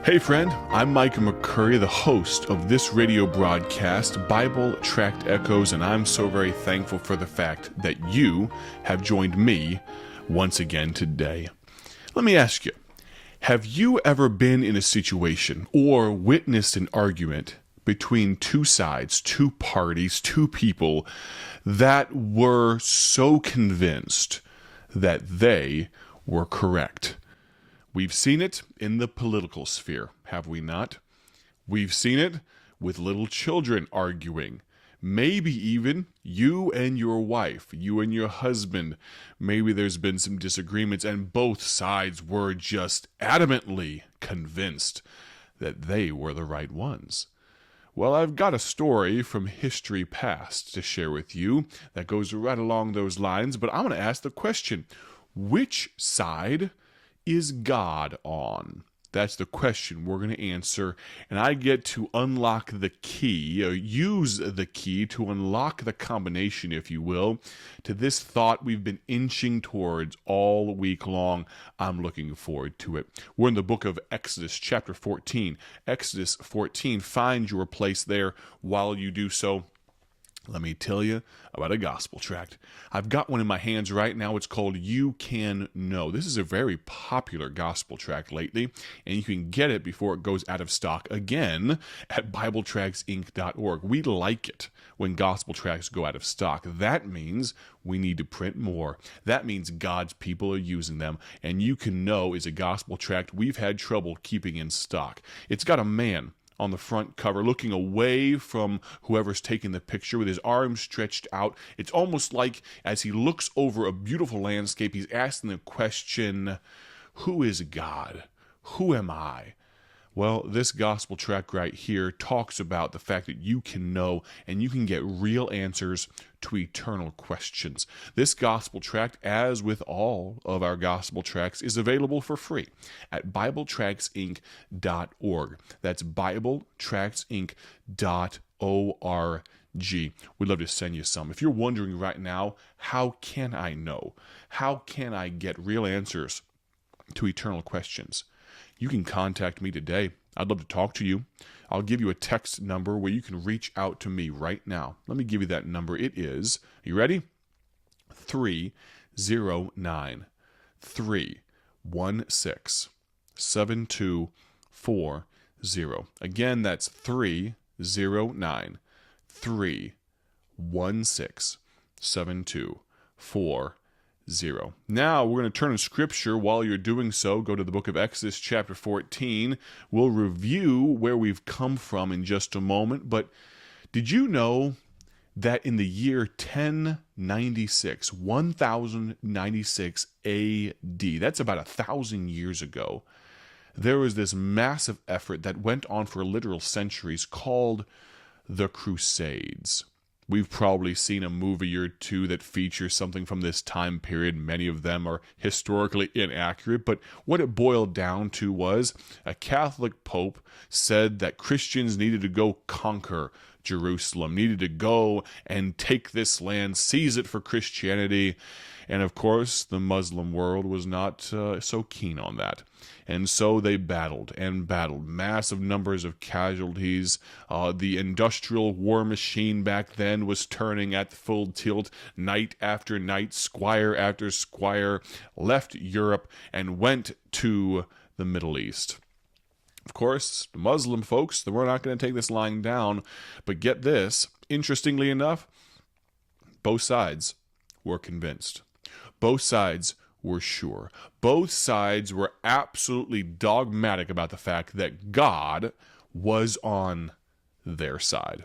Hey friend, I'm Micah McCurry, the host of this radio broadcast, Bible Tract Echoes, and I'm so very thankful for the fact that you have joined me once again today. Let me ask you, have you ever been in a situation or witnessed an argument between two sides, two parties, two people that were so convinced that they were correct? We've seen it in the political sphere, have we not? We've seen it with little children arguing. Maybe even you and your wife, you and your husband. Maybe there's been some disagreements and both sides were just adamantly convinced that they were the right ones. Well, I've got a story from history past to share with you that goes right along those lines, but I'm going to ask the question, which side is God on? That's the question we're going to answer, and I get to unlock the key, or use the key to unlock the combination, if you will, to this thought we've been inching towards all week long. I'm looking forward to it. We're in the book of Exodus, chapter 14. Exodus 14, find your place there. While you do so, let me tell you about a gospel tract. I've got one in my hands right now. It's called You Can Know. This is a very popular gospel tract lately, and you can get it before it goes out of stock again at BibleTractsInc.org. We like it when gospel tracts go out of stock. That means we need to print more. That means God's people are using them, and You Can Know is a gospel tract we've had trouble keeping in stock. It's got a man on the front cover, looking away from whoever's taking the picture with his arms stretched out. It's almost like as he looks over a beautiful landscape, he's asking the question, who is God? Who am I? Well, this gospel tract right here talks about the fact that you can know and you can get real answers to eternal questions. This gospel tract, as with all of our gospel tracts, is available for free at BibleTractsInc.org. That's BibleTractsInc.org. We'd love to send you some. If you're wondering right now, how can I know? How can I get real answers to eternal questions? You can contact me today. I'd love to talk to you. I'll give you a text number where you can reach out to me right now. Let me give you that number. It is, are you ready? 309 316 7240. Again, that's 309 316 7240. Now we're going to turn to Scripture. While you're doing so, go to the book of Exodus chapter 14. We'll review where we've come from in just a moment, but did you know that in the year 1096 AD, that's about 1,000 years ago, there was this massive effort that went on for literal centuries called the Crusades. We've probably seen a movie or two that features something from this time period. Many of them are historically inaccurate, but what it boiled down to was a Catholic pope said that Christians needed to go conquer Jerusalem, needed to go and take this land, seize it for Christianity. And of course, the Muslim world was not so keen on that. And so they battled and battled. Massive numbers of casualties. The industrial war machine back then was turning at full tilt. Night after night, squire after squire left Europe and went to the Middle East. Of course, the Muslim folks, they were not going to take this lying down. But get this, interestingly enough, both sides were convinced. Both sides were sure. Both sides were absolutely dogmatic about the fact that God was on their side.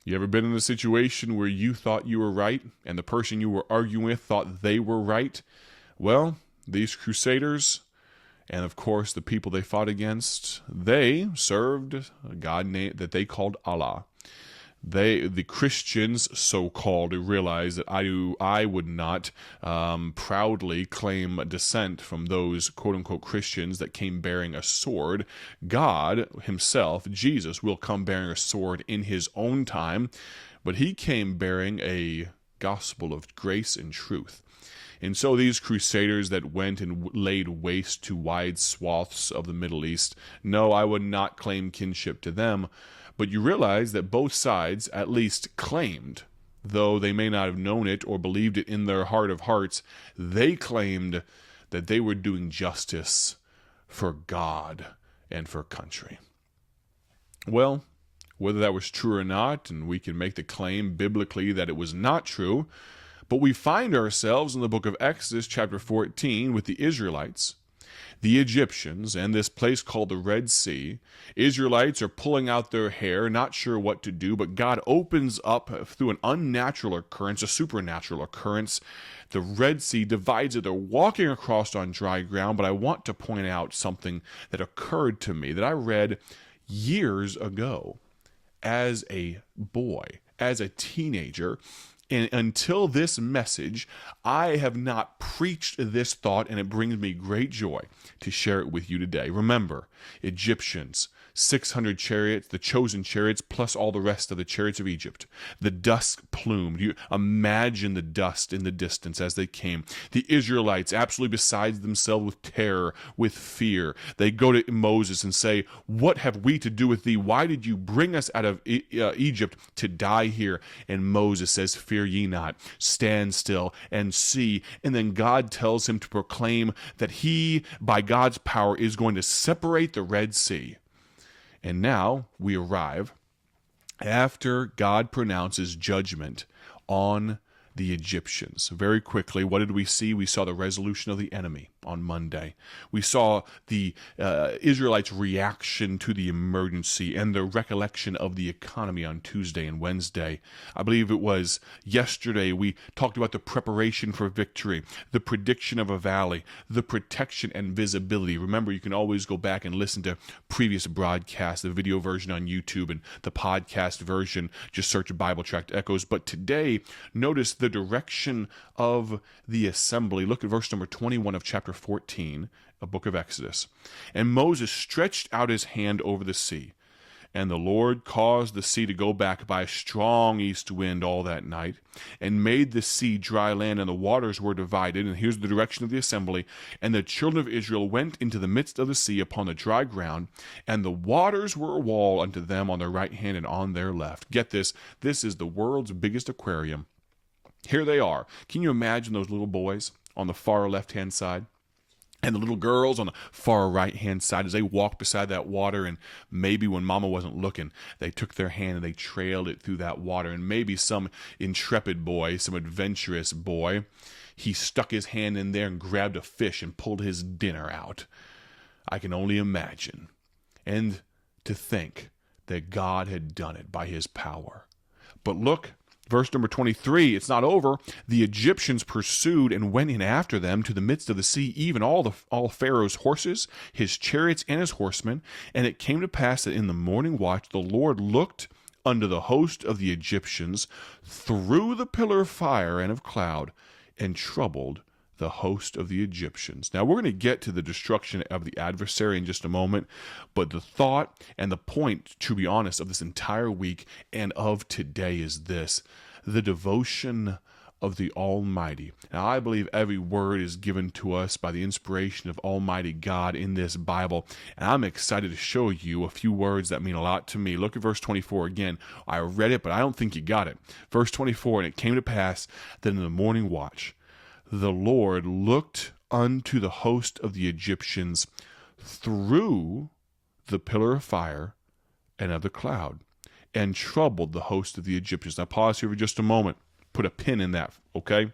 You ever been in a situation where you thought you were right and the person you were arguing with thought they were right? Well, these crusaders, and of course the people they fought against, they served a God that they called Allah. The Christians, so-called, realized that I would not proudly claim descent from those quote-unquote Christians that came bearing a sword. God himself, Jesus, will come bearing a sword in his own time, but he came bearing a gospel of grace and truth. And so these crusaders that went and laid waste to wide swaths of the Middle East, no, I would not claim kinship to them. But you realize that both sides at least claimed, though they may not have known it or believed it in their heart of hearts, they claimed that they were doing justice for God and for country. Well, whether that was true or not, and we can make the claim biblically that it was not true, but we find ourselves in the book of Exodus chapter 14 with the Israelites, the Egyptians, and this place called the Red Sea. Israelites are pulling out their hair, not sure what to do, but God opens up through an unnatural occurrence, a supernatural occurrence. The Red Sea divides it. They're walking across on dry ground, but I want to point out something that occurred to me that I read years ago as a boy, as a teenager. And until this message, I have not preached this thought, and it brings me great joy to share it with you today. Remember, Egyptians, 600 chariots, the chosen chariots, plus all the rest of the chariots of Egypt. The dust plumed. You imagine the dust in the distance as they came. The Israelites, absolutely beside themselves with terror, with fear. They go to Moses and say, "What have we to do with thee? Why did you bring us out of Egypt to die here?" And Moses says, "Fear ye not, stand still and see." And then God tells him to proclaim that he, by God's power, is going to separate the Red Sea. And now we arrive after God pronounces judgment on the Egyptians. Very quickly, what did we see? We saw the resolution of the enemy on Monday. We saw the Israelites' reaction to the emergency and the recollection of the economy on Tuesday and Wednesday. I believe it was yesterday we talked about the preparation for victory, the prediction of a valley, the protection and visibility. Remember, you can always go back and listen to previous broadcasts, the video version on YouTube and the podcast version. Just search Bible Tract Echoes. But today, notice the direction of the assembly. Look at verse number 21 of chapter 14, a book of Exodus. "And Moses stretched out his hand over the sea, and the Lord caused the sea to go back by a strong east wind all that night, and made the sea dry land, and the waters were divided." And here's the direction of the assembly. "And the children of Israel went into the midst of the sea upon the dry ground, and the waters were a wall unto them on their right hand and on their left." Get this. This is the world's biggest aquarium. Here they are. Can you imagine those little boys on the far left-hand side and the little girls on the far right-hand side as they walked beside that water, and maybe when mama wasn't looking, they took their hand and they trailed it through that water, and maybe some intrepid boy, some adventurous boy, he stuck his hand in there and grabbed a fish and pulled his dinner out. I can only imagine. And to think that God had done it by his power. But look, verse number 23, it's not over. "The Egyptians pursued and went in after them to the midst of the sea, even all Pharaoh's horses, his chariots, and his horsemen. And it came to pass that in the morning watch the Lord looked unto the host of the Egyptians through the pillar of fire and of cloud, and troubled the host of the Egyptians." Now, we're going to get to the destruction of the adversary in just a moment, but the thought and the point, to be honest, of this entire week and of today is this: the devotion of the Almighty. Now, I believe every word is given to us by the inspiration of Almighty God in this Bible, and I'm excited to show you a few words that mean a lot to me. Look at verse 24 again. I read it, but I don't think you got it. Verse 24, "And it came to pass that in the morning watch, the Lord looked unto the host of the Egyptians through the pillar of fire and of the cloud, and troubled the host of the Egyptians." Now pause here for just a moment. Put a pin in that, okay?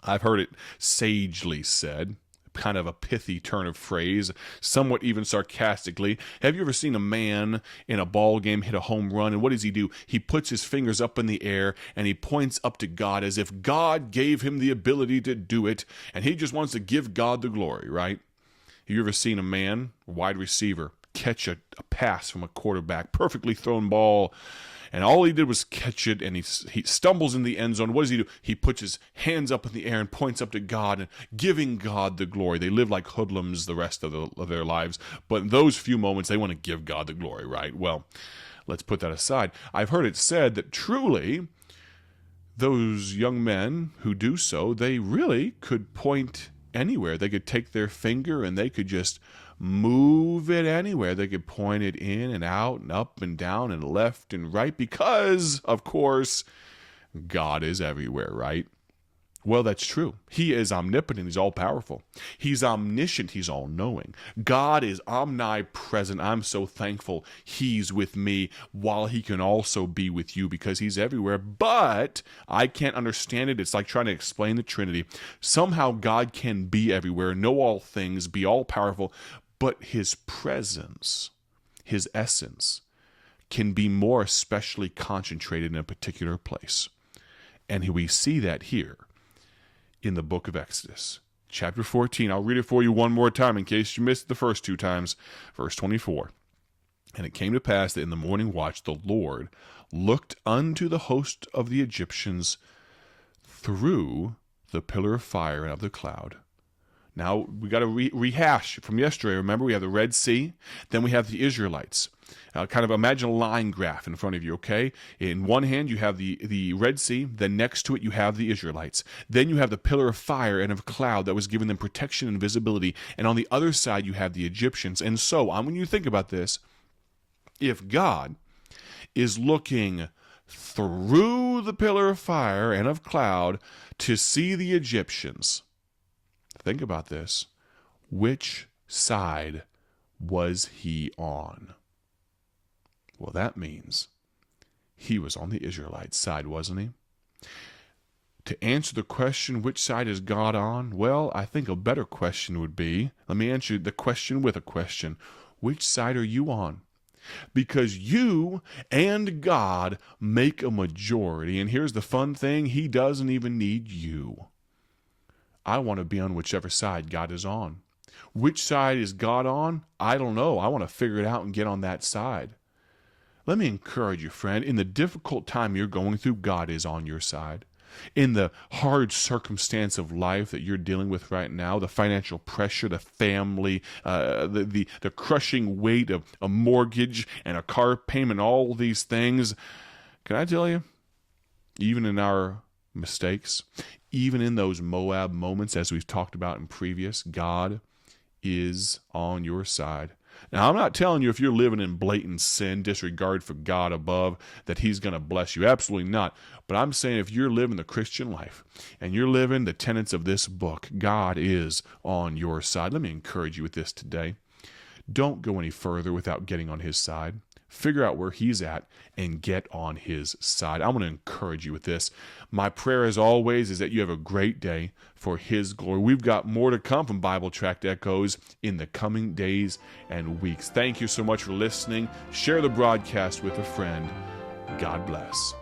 I've heard it sagely said, kind of a pithy turn of phrase, somewhat even sarcastically. Have you ever seen a man in a ball game hit a home run, and what does he do? He puts his fingers up in the air and he points up to God as if God gave him the ability to do it, and he just wants to give God the glory, right? Have you ever seen a man, a wide receiver, catch a pass from a quarterback, perfectly thrown ball, and all he did was catch it, and he stumbles in the end zone? What does he do? He puts his hands up in the air and points up to God, and giving God the glory. They live like hoodlums the rest of their lives, but in those few moments, they want to give God the glory, right? Well, let's put that aside. I've heard it said that truly those young men who do so, they really could point anywhere. They could take their finger and they could just move it anywhere. They could point it in and out and up and down and left and right because, of course, God is everywhere, right? Well, that's true. He is omnipotent. He's all-powerful. He's omniscient. He's all-knowing. God is omnipresent. I'm so thankful He's with me while He can also be with you because He's everywhere. But I can't understand it. It's like trying to explain the Trinity. Somehow God can be everywhere, know all things, be all-powerful, but His presence, His essence, can be more especially concentrated in a particular place. And we see that here in the book of Exodus, chapter 14. I'll read it for you one more time in case you missed it the first two times. Verse 24. And it came to pass that in the morning watch the Lord looked unto the host of the Egyptians through the pillar of fire and of the cloud. Now, we got to rehash from yesterday. Remember, we have the Red Sea, then we have the Israelites. Kind of imagine a line graph in front of you, okay? In one hand, you have the Red Sea. Then next to it, you have the Israelites. Then you have the pillar of fire and of cloud that was giving them protection and visibility. And on the other side, you have the Egyptians. And so on, when you think about this, if God is looking through the pillar of fire and of cloud to see the Egyptians, think about this. Which side was He on? Well, that means He was on the Israelite side, wasn't He? To answer the question, which side is God on? Well, I think a better question would be, let me answer the question with a question. Which side are you on? Because you and God make a majority. And here's the fun thing, He doesn't even need you. I want to be on whichever side God is on. Which side is God on? I don't know. I want to figure it out and get on that side. Let me encourage you, friend. In the difficult time you're going through, God is on your side. In the hard circumstance of life that you're dealing with right now, the financial pressure, the family, the crushing weight of a mortgage and a car payment, all these things, can I tell you, even in our mistakes, even in those Moab moments, as we've talked about in previous, God is on your side. Now, I'm not telling you if you're living in blatant sin, disregard for God above, that He's going to bless you. Absolutely not. But I'm saying if you're living the Christian life and you're living the tenets of this book, God is on your side. Let me encourage you with this today. Don't go any further without getting on His side. Figure out where He's at and get on His side. I want to encourage you with this. My prayer, as always, is that you have a great day for His glory. We've got more to come from Bible Tract Echoes in the coming days and weeks. Thank you so much for listening. Share the broadcast with a friend. God bless.